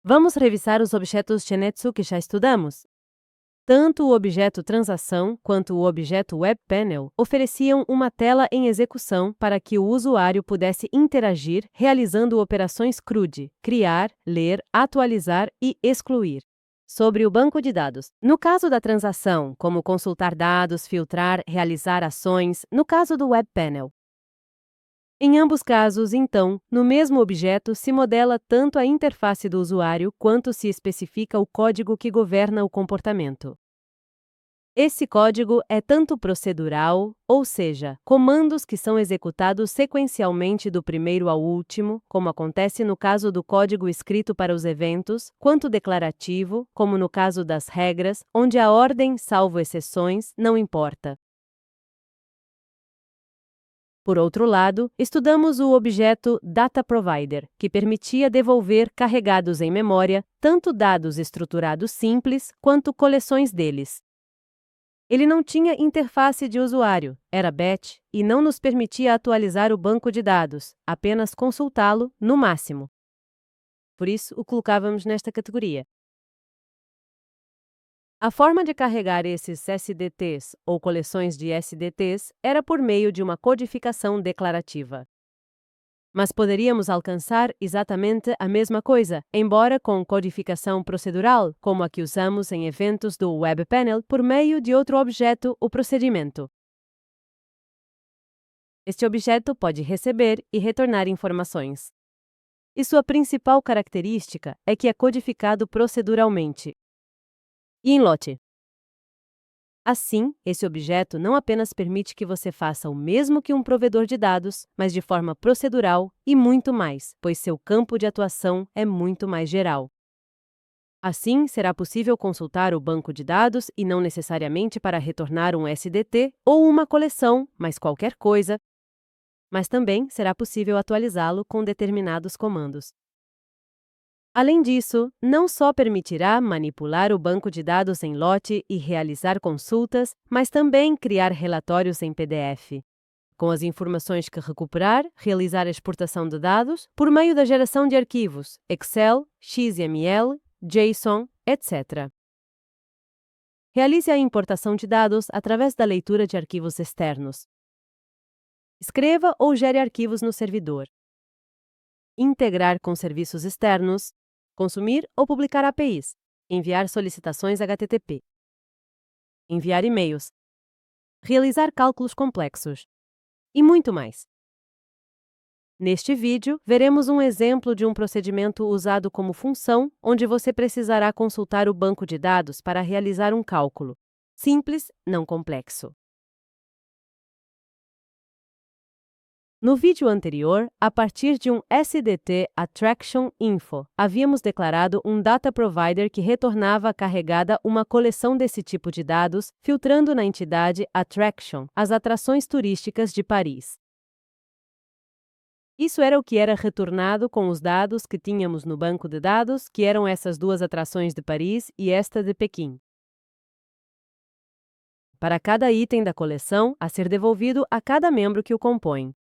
Vamos revisar os objetos Genetsu que já estudamos. Tanto o objeto Transação quanto o objeto WebPanel ofereciam uma tela em execução para que o usuário pudesse interagir realizando operações CRUD, criar, ler, atualizar e excluir. Sobre o banco de dados. No caso da transação, como consultar dados, filtrar, realizar ações, no caso do WebPanel. Em ambos casos, então, no mesmo objeto se modela tanto a interface do usuário quanto se especifica o código que governa o comportamento. Esse código é tanto procedural, ou seja, comandos que são executados sequencialmente do primeiro ao último, como acontece no caso do código escrito para os eventos, quanto declarativo, como no caso das regras, onde a ordem, salvo exceções, não importa. Por outro lado, estudamos o objeto Data Provider, que permitia devolver carregados em memória tanto dados estruturados simples quanto coleções deles. Ele não tinha interface de usuário, era batch, e não nos permitia atualizar o banco de dados, apenas consultá-lo, no máximo. Por isso, o colocávamos nesta categoria. A forma de carregar esses SDTs, ou coleções de SDTs, era por meio de uma codificação declarativa. Mas poderíamos alcançar exatamente a mesma coisa, embora com codificação procedural, como a que usamos em eventos do WebPanel por meio de outro objeto, o procedimento. Este objeto pode receber e retornar informações. E sua principal característica é que é codificado proceduralmente. E em lote. Assim, esse objeto não apenas permite que você faça o mesmo que um provedor de dados, mas de forma procedural e muito mais, pois seu campo de atuação é muito mais geral. Assim, será possível consultar o banco de dados e não necessariamente para retornar um SDT ou uma coleção, mas qualquer coisa, mas também será possível atualizá-lo com determinados comandos. Além disso, não só permitirá manipular o banco de dados em lote e realizar consultas, mas também criar relatórios em PDF. Com as informações que recuperar, realizar a exportação de dados por meio da geração de arquivos Excel, XML, JSON, etc. Realize a importação de dados através da leitura de arquivos externos. Escreva ou gere arquivos no servidor. Integrar com serviços externos. Consumir ou publicar APIs. Enviar solicitações HTTP. Enviar e-mails. Realizar cálculos complexos. E muito mais. Neste vídeo, veremos um exemplo de um procedimento usado como função, onde você precisará consultar o banco de dados para realizar um cálculo. Simples, não complexo. No vídeo anterior, a partir de um SDT Attraction Info, havíamos declarado um Data Provider que retornava carregada uma coleção desse tipo de dados, filtrando na entidade Attraction as atrações turísticas de Paris. Isso era o que era retornado com os dados que tínhamos no banco de dados, que eram essas duas atrações de Paris e esta de Pequim. Para cada item da coleção, a ser devolvido a cada membro que o compõe.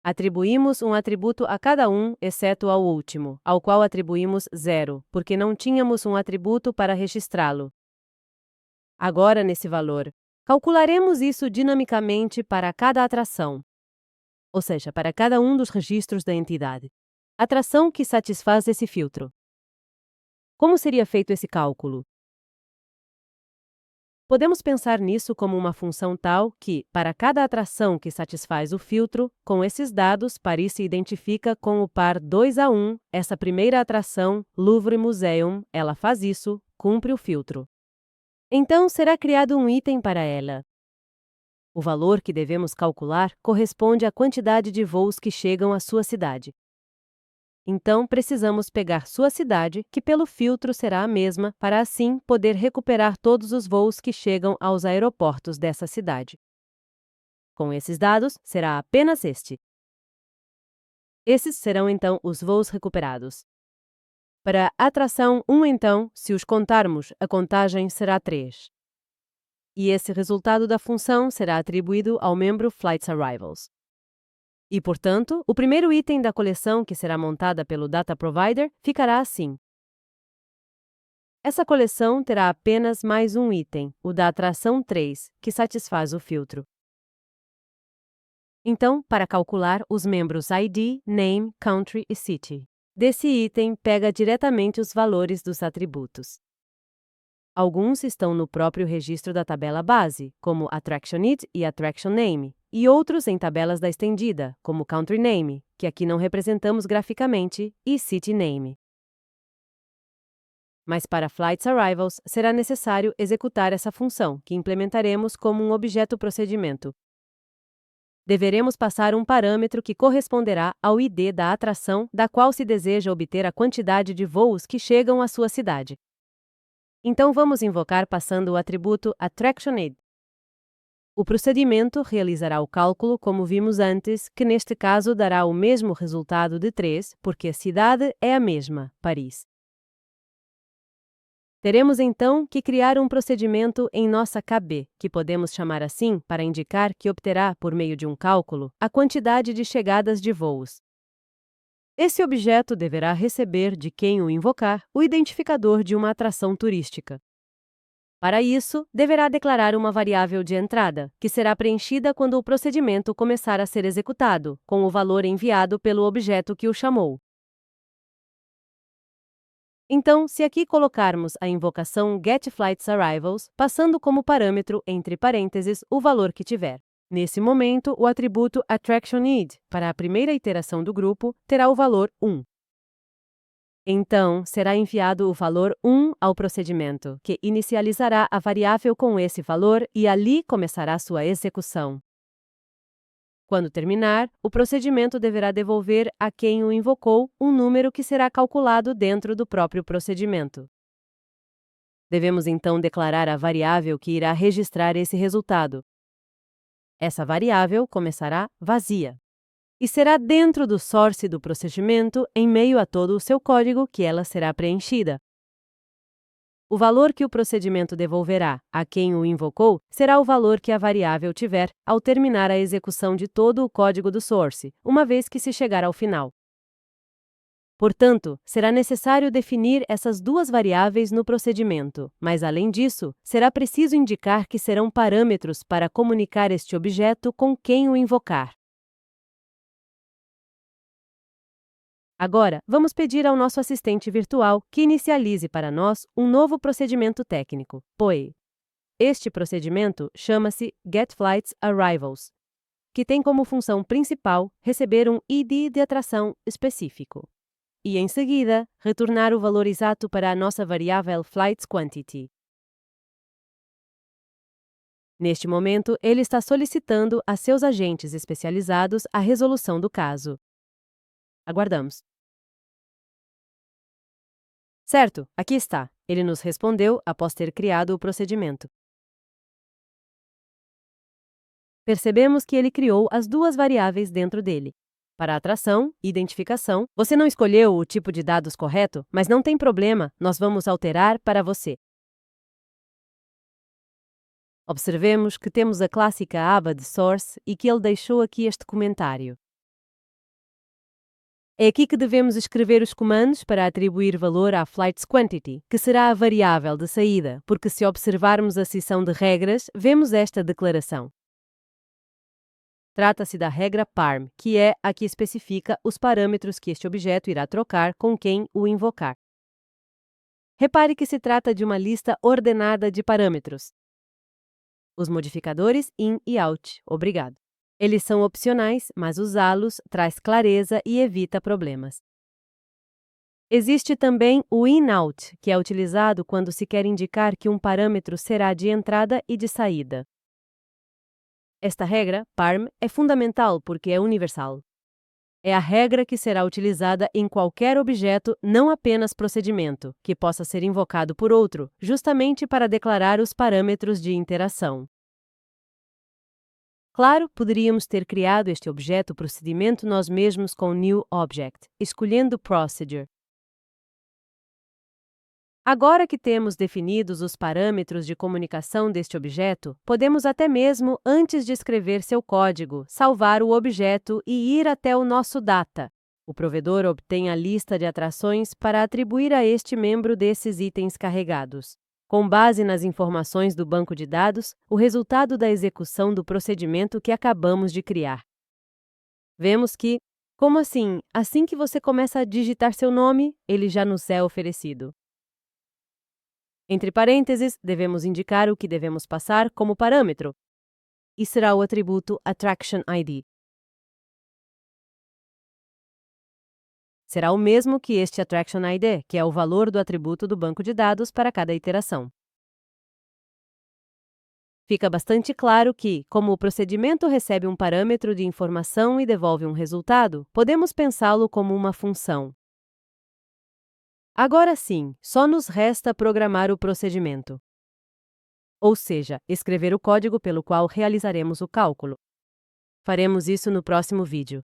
Atribuímos um atributo a cada um, exceto ao último, ao qual atribuímos 0, porque não tínhamos um atributo para registrá-lo. Agora, nesse valor, calcularemos isso dinamicamente para cada atração, ou seja, para cada um dos registros da entidade. Atração que satisfaz esse filtro. Como seria feito esse cálculo? Podemos pensar nisso como uma função tal que, para cada atração que satisfaz o filtro, com esses dados, Paris se identifica com o par 2 a 1, essa primeira atração, Louvre Museum, ela faz isso, cumpre o filtro. Então, será criado um item para ela. O valor que devemos calcular corresponde à quantidade de voos que chegam à sua cidade. Então, precisamos pegar sua cidade, que pelo filtro será a mesma, para assim poder recuperar todos os voos que chegam aos aeroportos dessa cidade. Com esses dados, será apenas este. Esses serão, então, os voos recuperados. Para a atração 1, então, se os contarmos, a contagem será 3. E esse resultado da função será atribuído ao membro Flights Arrivals. E, portanto, o primeiro item da coleção que será montada pelo Data Provider ficará assim. Essa coleção terá apenas mais um item, o da atração 3, que satisfaz o filtro. Então, para calcular os membros ID, Name, Country e City desse item, pega diretamente os valores dos atributos. Alguns estão no próprio registro da tabela base, como Attraction ID e Attraction Name, e outros em tabelas da estendida, como Country Name, que aqui não representamos graficamente, e City Name. Mas para Flights Arrivals, será necessário executar essa função, que implementaremos como um objeto procedimento. Deveremos passar um parâmetro que corresponderá ao ID da atração da qual se deseja obter a quantidade de voos que chegam à sua cidade. Então vamos invocar passando o atributo AttractionID. O procedimento realizará o cálculo como vimos antes, que neste caso dará o mesmo resultado de 3, porque a cidade é a mesma, Paris. Teremos então que criar um procedimento em nossa KB, que podemos chamar assim para indicar que obterá, por meio de um cálculo, a quantidade de chegadas de voos. Esse objeto deverá receber de quem o invocar o identificador de uma atração turística. Para isso, deverá declarar uma variável de entrada, que será preenchida quando o procedimento começar a ser executado, com o valor enviado pelo objeto que o chamou. Então, se aqui colocarmos a invocação getFlightsArrivals, passando como parâmetro, entre parênteses, o valor que tiver. Nesse momento, o atributo AttractionID, para a primeira iteração do grupo, terá o valor 1. Então, será enviado o valor 1 ao procedimento, que inicializará a variável com esse valor e ali começará sua execução. Quando terminar, o procedimento deverá devolver a quem o invocou um número que será calculado dentro do próprio procedimento. Devemos então declarar a variável que irá registrar esse resultado. Essa variável começará vazia e será dentro do source do procedimento, em meio a todo o seu código, que ela será preenchida. O valor que o procedimento devolverá a quem o invocou será o valor que a variável tiver ao terminar a execução de todo o código do source, uma vez que se chegar ao final. Portanto, será necessário definir essas duas variáveis no procedimento, mas além disso, será preciso indicar que serão parâmetros para comunicar este objeto com quem o invocar. Agora, vamos pedir ao nosso assistente virtual que inicialize para nós um novo procedimento técnico, POE. Este procedimento chama-se getFlightsArrivals, que tem como função principal receber um ID de atração específico e, em seguida, retornar o valor exato para a nossa variável FlightsQuantity. Neste momento, ele está solicitando a seus agentes especializados a resolução do caso. Aguardamos. Certo, aqui está. Ele nos respondeu após ter criado o procedimento. Percebemos que ele criou as duas variáveis dentro dele. Para a atração, identificação, você não escolheu o tipo de dados correto, mas não tem problema, nós vamos alterar para você. Observemos que temos a clássica aba de source e que ele deixou aqui este comentário. É aqui que devemos escrever os comandos para atribuir valor à FlightsQuantity, que será a variável de saída, porque se observarmos a seção de regras, vemos esta declaração. Trata-se da regra parm, que é a que especifica os parâmetros que este objeto irá trocar com quem o invocar. Repare que se trata de uma lista ordenada de parâmetros. Os modificadores in e out. Obrigado. Eles são opcionais, mas usá-los traz clareza e evita problemas. Existe também o in-out, que é utilizado quando se quer indicar que um parâmetro será de entrada e de saída. Esta regra, parm, é fundamental porque é universal. É a regra que será utilizada em qualquer objeto, não apenas procedimento, que possa ser invocado por outro, justamente para declarar os parâmetros de interação. Claro, poderíamos ter criado este objeto procedimento nós mesmos com New Object, escolhendo Procedure. Agora que temos definidos os parâmetros de comunicação deste objeto, podemos até mesmo, antes de escrever seu código, salvar o objeto e ir até o nosso data, O provedor obtém a lista de atrações para atribuir a este membro desses itens carregados. Com base nas informações do banco de dados, o resultado da execução do procedimento que acabamos de criar. Vemos que, como assim? Assim que você começa a digitar seu nome, ele já nos é oferecido. Entre parênteses, devemos indicar o que devemos passar como parâmetro, e será o atributo Attraction ID. Será o mesmo que este Attraction ID, que é o valor do atributo do banco de dados para cada iteração. Fica bastante claro que, como o procedimento recebe um parâmetro de informação e devolve um resultado, podemos pensá-lo como uma função. Agora sim, só nos resta programar o procedimento. Ou seja, escrever o código pelo qual realizaremos o cálculo. Faremos isso no próximo vídeo.